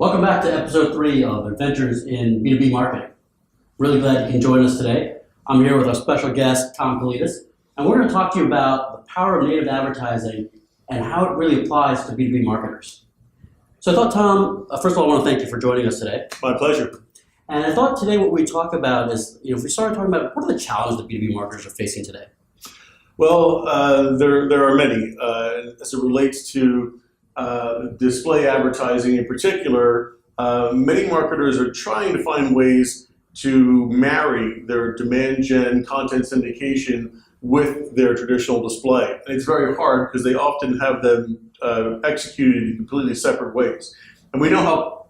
Welcome back to episode 3 of Adventures in B2B Marketing. Really glad you can join us today. I'm here with our special guest, Tom Kalidas, and we're going to talk to you about the power of native advertising and how it really applies to B2B marketers. So I thought, Tom, first of all, I want to thank you for joining us today. My pleasure. And I thought today what we talk about is, if we started talking about what are the challenges that B2B marketers are facing today? Well, there are many. As it relates to display advertising in particular, many marketers are trying to find ways to marry their demand gen content syndication with their traditional display. And it's very hard because they often have them executed in completely separate ways. And we know how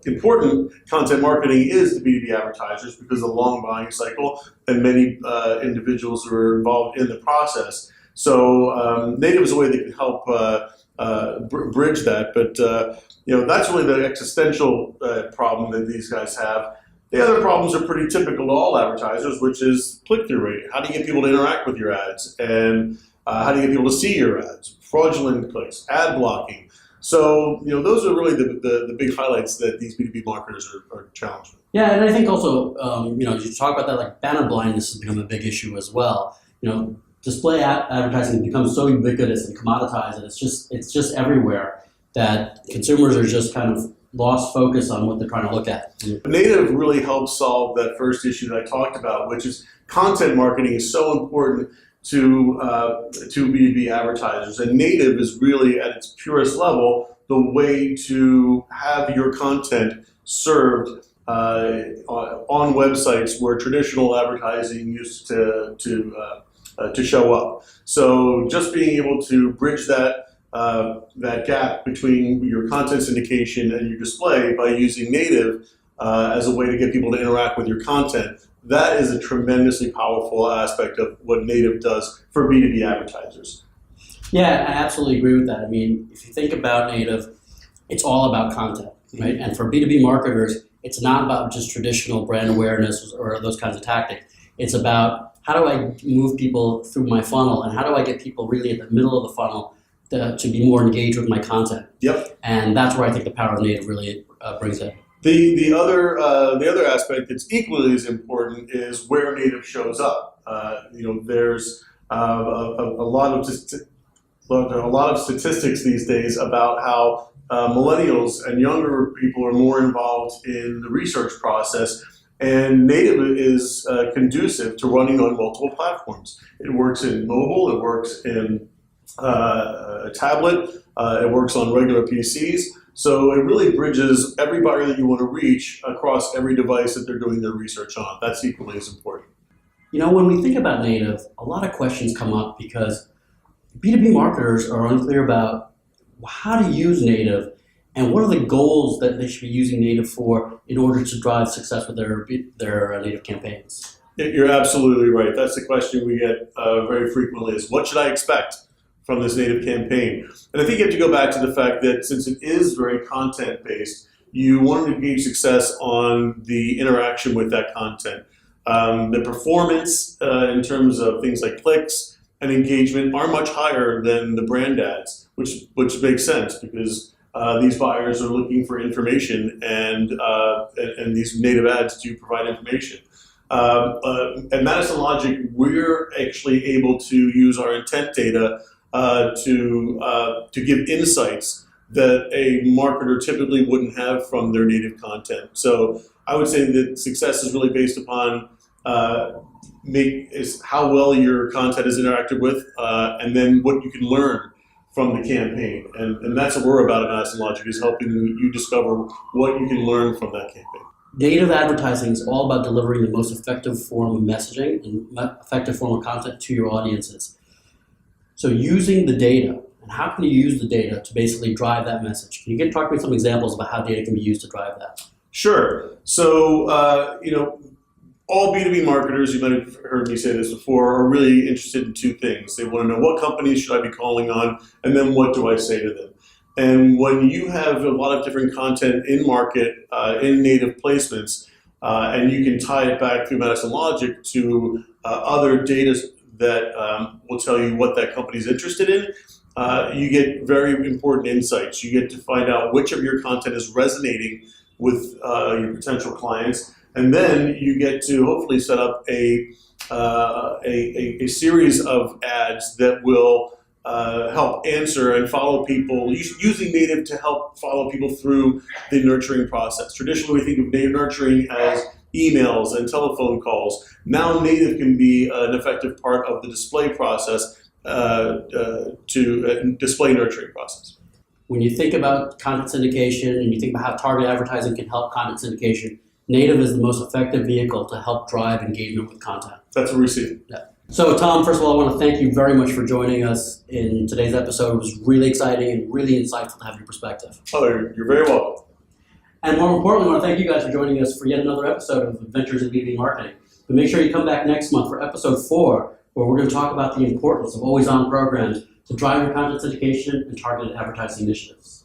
important content marketing is to B2B advertisers because of the long buying cycle and many individuals who are involved in the process. So native is a way that can help bridge that, but that's really the existential problem that these guys have. The other problems are pretty typical to all advertisers, which is click-through rate. How do you get people to interact with your ads? And how do you get people to see your ads? Fraudulent clicks, ad blocking. So, those are really the big highlights that these B2B marketers are challenged with. Yeah, and I think also, you talk about that, like banner blindness has become a big issue as well. Display advertising becomes so ubiquitous and commoditized, and it's just everywhere that consumers are just kind of lost focus on what they're trying to look at. Native really helps solve that first issue that I talked about, which is content marketing is so important to B2B advertisers, and native is really at its purest level the way to have your content served on websites where traditional advertising used to show up. So just being able to bridge that gap between your content syndication and your display by using native as a way to get people to interact with your content, that is a tremendously powerful aspect of what native does for B2B advertisers. Yeah, I absolutely agree with that. I mean, if you think about native, it's all about content, right? And for B2B marketers, it's not about just traditional brand awareness or those kinds of tactics. It's about how do I move people through my funnel, and how do I get people really at the middle of the funnel to be more engaged with my content? Yep. And that's where I think the power of native really brings in. The other aspect that's equally as important is where native shows up. There's a lot of statistics these days about how millennials and younger people are more involved in the research process. And native is conducive to running on multiple platforms. It works in mobile, it works in a tablet, it works on regular PCs. So it really bridges every buyer that you want to reach across every device that they're doing their research on. That's equally as important. When we think about native, a lot of questions come up because B2B marketers are unclear about how to use native and what are the goals that they should be using native for in order to drive success with their native campaigns. You're absolutely right. That's the question we get very frequently is, what should I expect from this native campaign? And I think you have to go back to the fact that since it is very content-based, you want to gauge success on the interaction with that content. The performance in terms of things like clicks and engagement are much higher than the brand ads, which makes sense because these buyers are looking for information, and these native ads do provide information. At Madison Logic, we're actually able to use our intent data to give insights that a marketer typically wouldn't have from their native content. So I would say that success is really based upon how well your content is interacted with, and then what you can learn from the campaign. And that's what we're about at Madison Logic, is helping you discover what you can learn from that campaign. Native advertising is all about delivering the most effective form of messaging and effective form of content to your audiences. So using the data, and how can you use the data to basically drive that message? Can you talk to me some examples about how data can be used to drive that? Sure. So, all B2B marketers, you might have heard me say this before, are really interested in two things. They want to know what companies should I be calling on, and then what do I say to them? And when you have a lot of different content in market, in native placements, and you can tie it back through Madison Logic to other data that will tell you what that company is interested in. You get very important insights. You get to find out which of your content is resonating with your potential clients, and then you get to hopefully set up a series of ads that will help answer and follow people, using native to help follow people through the nurturing process. Traditionally, we think of native nurturing as emails and telephone calls. Now native can be an effective part of the display process, display nurturing process. When you think about content syndication and you think about how targeted advertising can help content syndication, native is the most effective vehicle to help drive engagement with content. That's what we see. Yeah. So Tom, first of all, I want to thank you very much for joining us in today's episode. It was really exciting and really insightful to have your perspective. Oh, you're very welcome. And more importantly, I want to thank you guys for joining us for yet another episode of Adventures in B2B Marketing. But make sure you come back next month for episode 4, where we're going to talk about the importance of always-on programs to drive your content syndication and targeted advertising initiatives.